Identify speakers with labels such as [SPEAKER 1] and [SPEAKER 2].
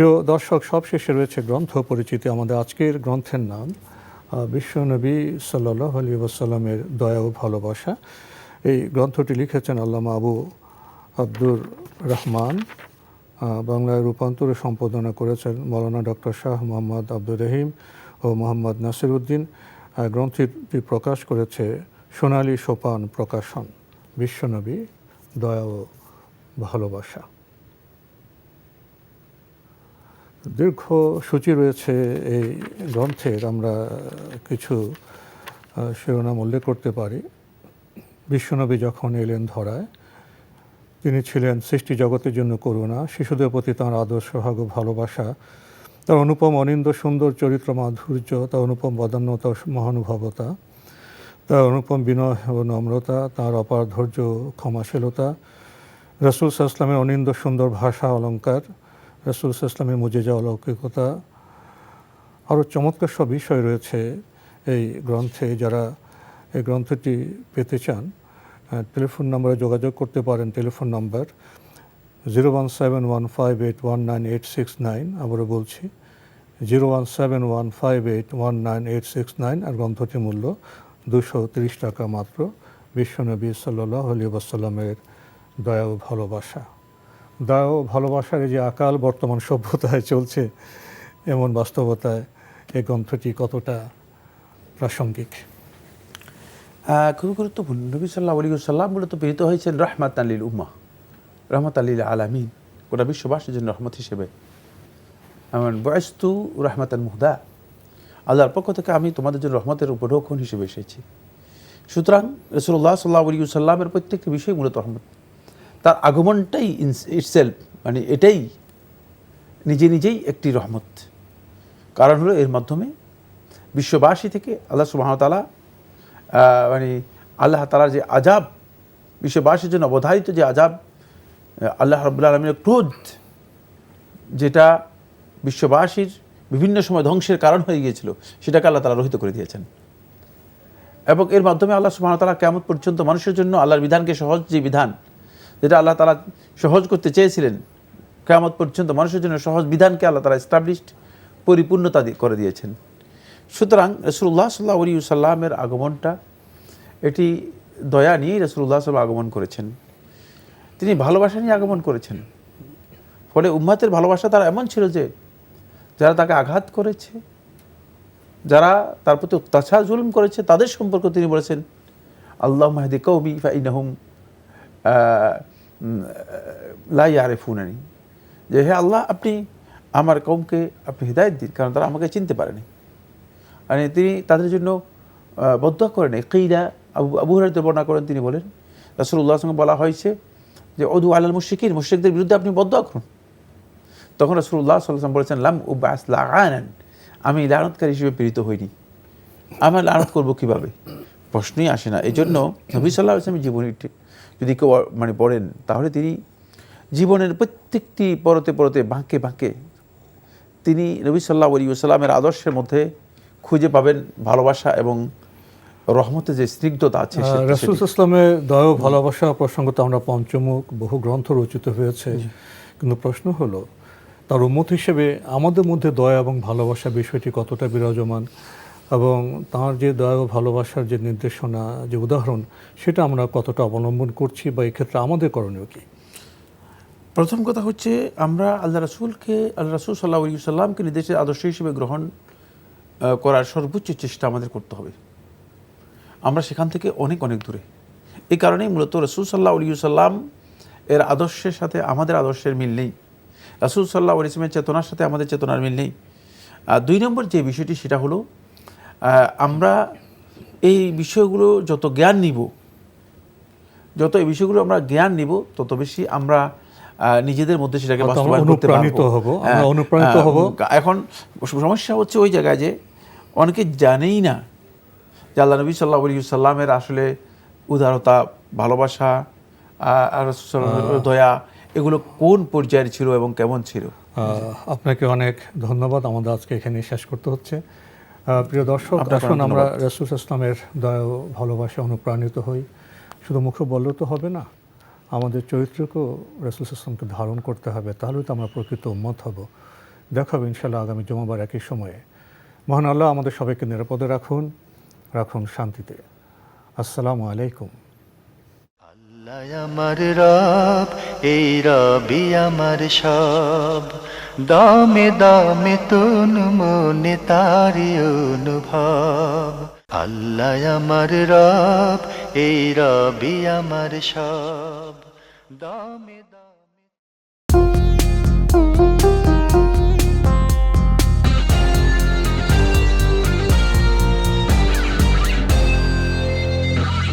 [SPEAKER 1] প্রিয় দর্শক, সবশেষে রয়েছে গ্রন্থ পরিচিতি। আমাদের আজকের গ্রন্থের নাম বিশ্বনবী সাল্লাল্লাহু আলাইহি ওয়াসাল্লামের দয়া ও ভালোবাসা। এই গ্রন্থটি লিখেছেন আল্লামা আবু আব্দুর রহমান, বাংলায় রূপান্তর ও সম্পাদনা করেছেন মাওলানা ডক্টর শাহ মোহাম্মদ আব্দুর রহিম ও মোহাম্মদ নাসির উদ্দিন। গ্রন্থটি প্রকাশ করেছে সোনালী সোপান প্রকাশন। বিশ্বনবী দয়া ও ভালোবাসা। দীর্ঘ সূচি রয়েছে এই গ্রন্থের। আমরা কিছু শিরোনাম উল্লেখ করতে পারি। বিশ্বনবী যখন এলেন ধরায়, তিনি ছিলেন সৃষ্টি জগতের জন্য করুণা, শিশুদের প্রতি তাঁর আদর্শ ভাগ ভালোবাসা, তার অনুপম অনিন্দ সুন্দর চরিত্র মাধুর্য, তার অনুপম বদান্যতা মহানুভবতা, তার অনুপম বিনয় ও নম্রতা, তাঁর অপার ধৈর্য ক্ষমাশীলতা, রাসূল সাল্লাল্লাহু আলাইহি ওয়াসাল্লামের অনিন্দ সুন্দর ভাষা অলঙ্কার, রাসূল সাল্লাল্লাহু আলাইহি ওয়াসাল্লামের মুজিজা অলৌকিকতা। আরও চমৎকার সব বিষয় রয়েছে এই গ্রন্থে। যারা এই গ্রন্থটি পেতে চান, টেলিফোন নম্বরে যোগাযোগ করতে পারেন। Telephone number 01715819869। আবারও বলছি 01715819869। আর গ্রন্থটির মূল্য 230 টাকা মাত্র। বিশ্বনবী সাল্লাল্লাহু আলাইহি ওয়াসাল্লামের দয়া ও ভালোবাসা। দয়া ও ভালোবাসার এই যে আকাল বর্তমান সভ্যতায় চলছে, এমন বাস্তবতায় এই গ্রন্থটি কতটা প্রাসঙ্গিক?
[SPEAKER 2] খুবই গুরুত্বপূর্ণ। নবী সাল্লাল্লাহু আলাইহি ওয়াসাল্লাম মূলত প্রেরিত হয়েছেন রাহমাতান লিল উম্মাহ, রাহমাতান লিল আলামিন, গোটা বিশ্ববাসীর জন্য রহমত হিসেবে। আমার বুইসতু রাহমাতান মুহদা, আল্লাহর পক্ষ থেকে আমি তোমাদের জন্য রহমতের উপঢৌকন হিসেবে এসেছি। সুতরাং রাসূলুল্লাহ সাল্লাল্লাহু আলাইহি ওয়াসাল্লামের প্রত্যেকটি বিষয় মূলত রহমত। তার আগমনটাই ইটসেলফ, মানে এটাই নিজে নিজেই একটি রহমত। কারণ হলো এর মাধ্যমে বিশ্ববাসী থেকে আল্লাহ সুবহানাহু ওয়া তাআলা মানে আল্লাহ তাআলার যে আযাব, বিশ্ববাসীর জন্য অবধারিত যে আযাব, আল্লাহ রাব্বুল আলামিনের ক্রোধ, যেটা বিশ্ববাসীর বিভিন্ন সময় ধ্বংসের কারণ হয়ে গিয়েছিল, সেটাকে আল্লাহ তাআলা রহিত করে দিয়েছেন। এবং এর মাধ্যমে আল্লাহ সুবহানাহু ওয়া তাআলা কিয়ামত পর্যন্ত মানুষের জন্য আল্লাহর বিধানকে সহজ, যে বিধান যেটা আল্লাহ তাআলা সহজ করতে চেয়েছিলেন, কিয়ামত পর্যন্ত মানুষের জন্য সহজ বিধানকে আল্লাহ তাআলা এস্টাবলিশড, পরিপূর্ণতা করে দিয়েছেন। সুতরাং রাসূলুল্লাহ সাল্লাল্লাহু আলাইহি ওয়াসাল্লামের আগমনটা, এটি দয়া নিয়েই রাসূলুল্লাহ সাল্লাল্লাহু আলাইহি ওয়াসাল্লাম আগমন করেছেন। তিনি ভালোবাসা নিয়ে আগমন করেছেন। ফলে উম্মতের ভালোবাসা তার এমন ছিল যে যারা তাকে আঘাত করেছে, যারা তার প্রতি অত্যাচার জুলুম করেছে, তাদের সম্পর্কে তিনি বলেছেন আল্লাহুম্মা হদি কওমি ফাইন্নাহুম লা ইয়ারিফুনানি, যে হে আল্লাহ, আপনি আমার কওমকে আপনি হিদায়াত দিন, কারণ তারা আমাকে চিনতে পারেনি। মানে তিনি তাদের জন্য বদদোয়া করেন। কিলা আবু হুরায়রা বর্ণনা করেন, তিনি বলেন রাসূলুল্লাহ সাল্লাল্লাহু আলাইহি ওয়াসাল্লাম বলা হয়েছে যে উদু আলাল মুশরিকিন, মুশরিকদের বিরুদ্ধে আপনি বদদোয়া করুন। তখন রাসূলুল্লাহ সাল্লাল্লাহু আলাইহি ওয়াসাল্লাম বলেছেন লাম উবাস লাআনান, আমি লানত-কারী হিসেবে প্রেরিত হইনি, আমি লানত করব কিভাবে? প্রশ্নই আসে না। এই জন্য নবী সাল্লাল্লাহু আলাইহি ওয়াসাল্লামের জীবনীটি যদি কেউ মানে পড়েন, তাহলে তিনি জীবনের প্রত্যেকটি পরতে পরতে, বাঁকে বাঁকে তিনি নবী সাল্লাল্লাহু আলাইহি ওয়াসাল্লামের আদর্শের মধ্যে খুঁজে পাবেন ভালোবাসা এবং রহমতের যে স্নিগ্ধতা আছে।
[SPEAKER 1] রাসূল সাল্লাল্লাহু আলাইহি ওয়াসাল্লামের দয়া ও ভালোবাসা প্রসঙ্গে তো আমরা পঞ্চমুখ বহু গ্রন্থ রচিত হয়েছে, কিন্তু প্রশ্ন হলো তার উম্মত হিসেবে আমাদের মধ্যে দয়া এবং ভালোবাসা বিষয়টি কতটা বিরাজমান, এবং তাঁর যে দয়া ও ভালোবাসার যে নির্দেশনা, যে উদাহরণ, সেটা আমরা কতটা অবলম্বন করছি, বা এক্ষেত্রে আমাদের করণীয় কী?
[SPEAKER 2] প্রথম কথা হচ্ছে, আমরা আল্লাহ রাসূল সাল্লাল্লাহু আলাইহি ওয়াসাল্লামকে নির্দেশের আদর্শ হিসেবে গ্রহণ করার সর্বোচ্চ চেষ্টা আমাদের করতে হবে। আমরা সেখান থেকে অনেক অনেক দূরে। এই কারণেই মূলত রাসূল সাল্লাল্লাহু আলাইহি ওয়াসাল্লাম এর আদর্শের সাথে আমাদের আদর্শের মিল নেই, রাসূল সাল্লাল্লাহু আলাইহি ওয়াসাল্লামের চেতনার সাথে আমাদের চেতনার মিল নেই। দুই নম্বর যে বিষয়টি, সেটা হলো আমরা এই বিষয়গুলো যত জ্ঞান নিব, যত এই বিষয়গুলো আমরা জ্ঞান নিব, তত বেশি আমরা নিজেদের মধ্যে সেটাকে বাস্তবায়ন করতে
[SPEAKER 1] অনুপ্রাণিত হব।
[SPEAKER 2] এখন সমস্যা হচ্ছে ওই জায়গায় যে অনেকে জানেই না যে আল্লাহ নবী সাল্লাল্লাহু আলাইহি ওয়াসাল্লামের আসলে উদারতা, ভালোবাসা আর দয়া, এগুলো কোন পর্যায়ের ছিল এবং কেমন ছিল।
[SPEAKER 1] আপনাকে অনেক ধন্যবাদ। আমাদের আজকে এখানে শেষ করতে হচ্ছে। প্রিয় দর্শক, আসুন আমরা রাসূল সাল্লাল্লাহু আলাইহি ওয়াসাল্লামের দয়া ও ভালোবাসা অনুপ্রাণিত হই। শুধু মুখে বললেও তো হবে না, আমাদের চরিত্রকেও রাসূল সাল্লাল্লাহু আলাইহি ওয়াসাল্লামকে ধারণ করতে হবে, তাহলেই তো আমরা প্রকৃত উম্মত হব। দেখা হবে ইনশাআল্লাহ আগামী জুমাবার একই সময়ে। মহান আল্লাহ আমাদের সবাইকে নিরাপদে রাখুন, রাখুন শান্তিতে। আসসালামু আলাইকুম।
[SPEAKER 3] আল্লাহ আমার রব, এই রবি আমার সব, দামে দামে তন মনে তারি অনুভব। আল্লাহ আমার রব, এই রবি আমার সব, দামে